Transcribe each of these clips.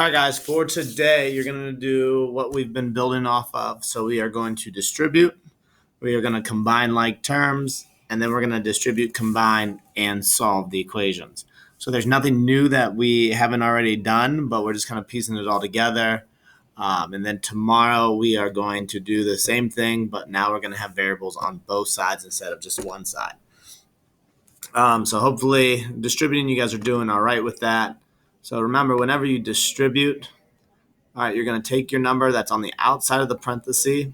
All right, guys, for today, you're going to do what we've been building off of. So we are going to distribute, we are going to combine like terms, and then we're going to distribute, combine, and solve the equations. So there's nothing new that we haven't already done, but we're just kind of piecing it all together. And then tomorrow we are going to do the same thing, but now we're going to have variables on both sides instead of just one side. So hopefully distributing, you guys are doing all right with that. So remember, whenever you distribute, all right, you're going to take your number that's on the outside of the parenthesis,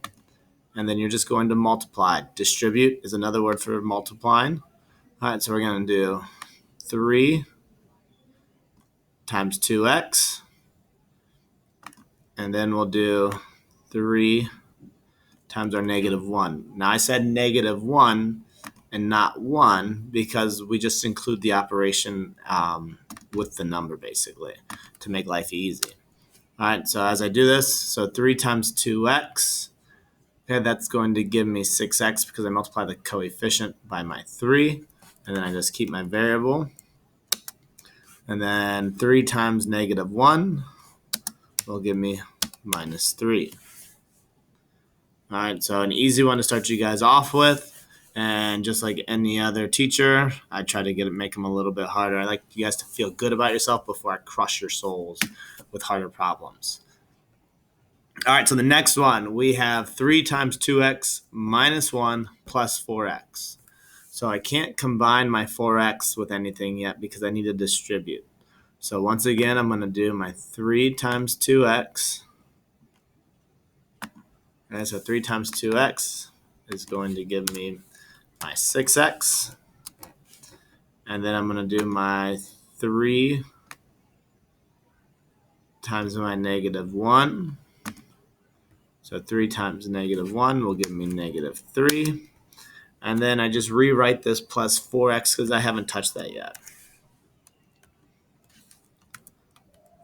and then you're just going to multiply. Distribute is another word for multiplying. All right, so we're going to do 3 times 2x, and then we'll do 3 times our negative 1. Now, I said negative 1 and not 1 because we just include the operation with the number, basically, to make life easy. All right, so as I do this, so 3 times 2x, okay, that's going to give me 6x because I multiply the coefficient by my 3, and then I just keep my variable. And then 3 times negative 1 will give me minus 3. All right, so an easy one to start you guys off with. And just like any other teacher, I try to make them a little bit harder. I like you guys to feel good about yourself before I crush your souls with harder problems. All right, so the next one, we have 3 times 2x minus 1 plus 4x. So I can't combine my 4x with anything yet because I need to distribute. So once again, I'm going to do my 3 times 2x. Okay, so 3 times 2x is going to give me my 6x. And then I'm going to do my 3 times my negative 1. So 3 times negative 1 will give me negative 3. And then I just rewrite this plus 4x because I haven't touched that yet.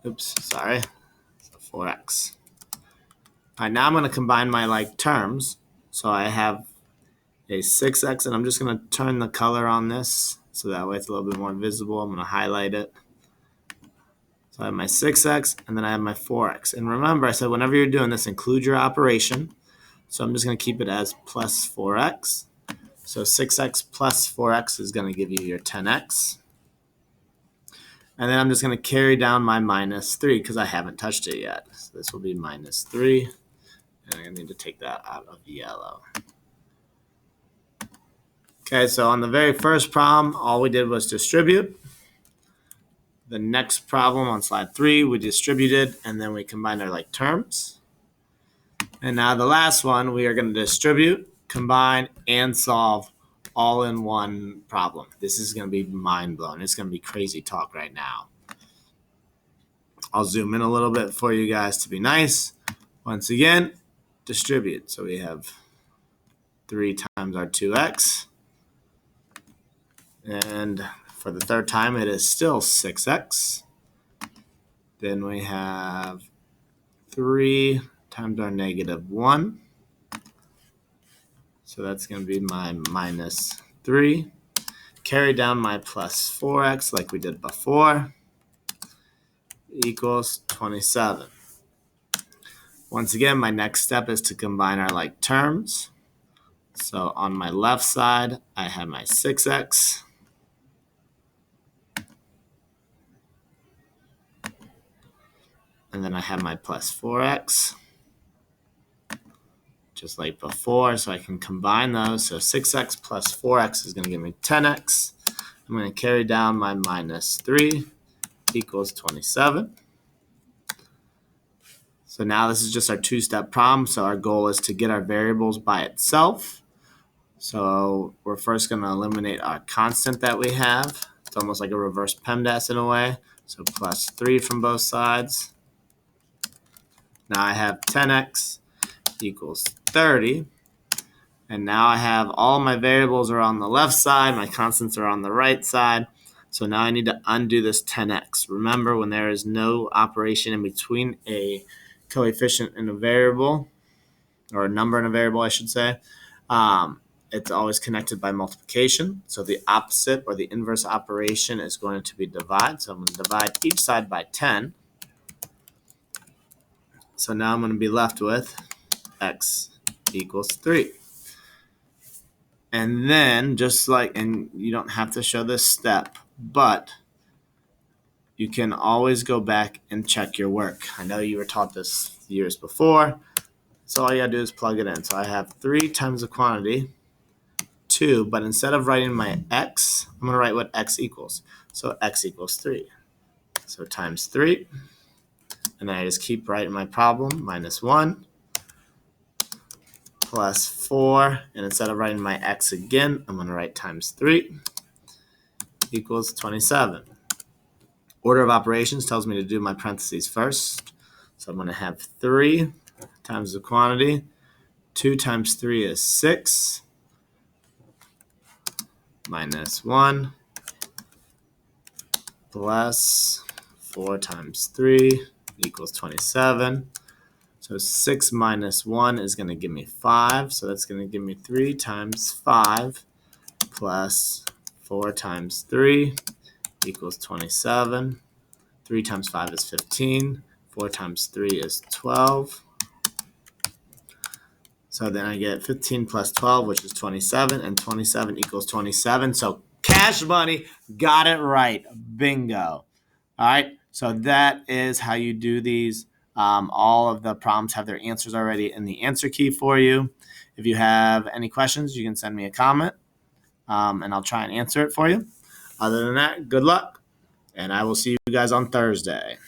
Oops, sorry. So 4x. All right, now I'm going to combine my like terms. So I have a 6x, and I'm just going to turn the color on this so that way it's a little bit more visible. I'm going to highlight it. So I have my 6x, and then I have my 4x. And remember, I said whenever you're doing this, include your operation. So I'm just going to keep it as plus 4x. So 6x plus 4x is going to give you your 10x. And then I'm just going to carry down my minus 3 because I haven't touched it yet. So this will be minus 3. And I need to take that out of yellow. Okay, so on the very first problem, all we did was distribute. The next problem on slide 3, we distributed, and then we combined our like terms. And now the last one, we are going to distribute, combine, and solve all in one problem. This is going to be mind-blowing. It's going to be crazy talk right now. I'll zoom in a little bit for you guys to be nice. Once again, distribute. So we have 3 times our 2x. And for the third time, it is still 6x. Then we have 3 times our negative 1. So that's going to be my minus 3. Carry down my plus 4x like we did before. Equals 27. Once again, my next step is to combine our like terms. So on my left side, I have my 6x. And then I have my plus 4x. Just like before, so I can combine those. So 6x plus 4x is going to give me 10x. I'm going to carry down my minus 3 equals 27. So now this is just our two-step problem. So our goal is to get our variables by itself. So we're first going to eliminate our constant that we have. It's almost like a reverse PEMDAS in a way. So plus 3 from both sides. Now I have 10x equals 30. And now I have all my variables are on the left side. My constants are on the right side. So now I need to undo this 10x. Remember, when there is no operation in between a coefficient and a variable, or a number and a variable, I should say, it's always connected by multiplication. So the opposite or the inverse operation is going to be divide. So I'm going to divide each side by 10. So now I'm going to be left with x equals 3. And then and you don't have to show this step, but you can always go back and check your work. I know you were taught this years before. So all you gotta do is plug it in. So I have 3 times the quantity, 2, but instead of writing my x, I'm gonna write what x equals. So x equals 3. So times 3, and then I just keep writing my problem, minus 1, plus 4, and instead of writing my x again, I'm gonna write times 3, equals 27. Order of operations tells me to do my parentheses first. So I'm gonna have 3 times the quantity, 2 times 3 is 6, minus 1, plus 4 times 3 equals 27. So 6 minus 1 is going to give me 5. So that's going to give me 3 times 5 plus 4 times 3 equals 27. 3 times 5 is 15. 4 times 3 is 12. So then I get 15 plus 12, which is 27, and 27 equals 27. So cash money, got it right. Bingo. All right, so that is how you do these. All of the problems have their answers already in the answer key for you. If you have any questions, you can send me a comment, and I'll try and answer it for you. Other than that, good luck, and I will see you guys on Thursday.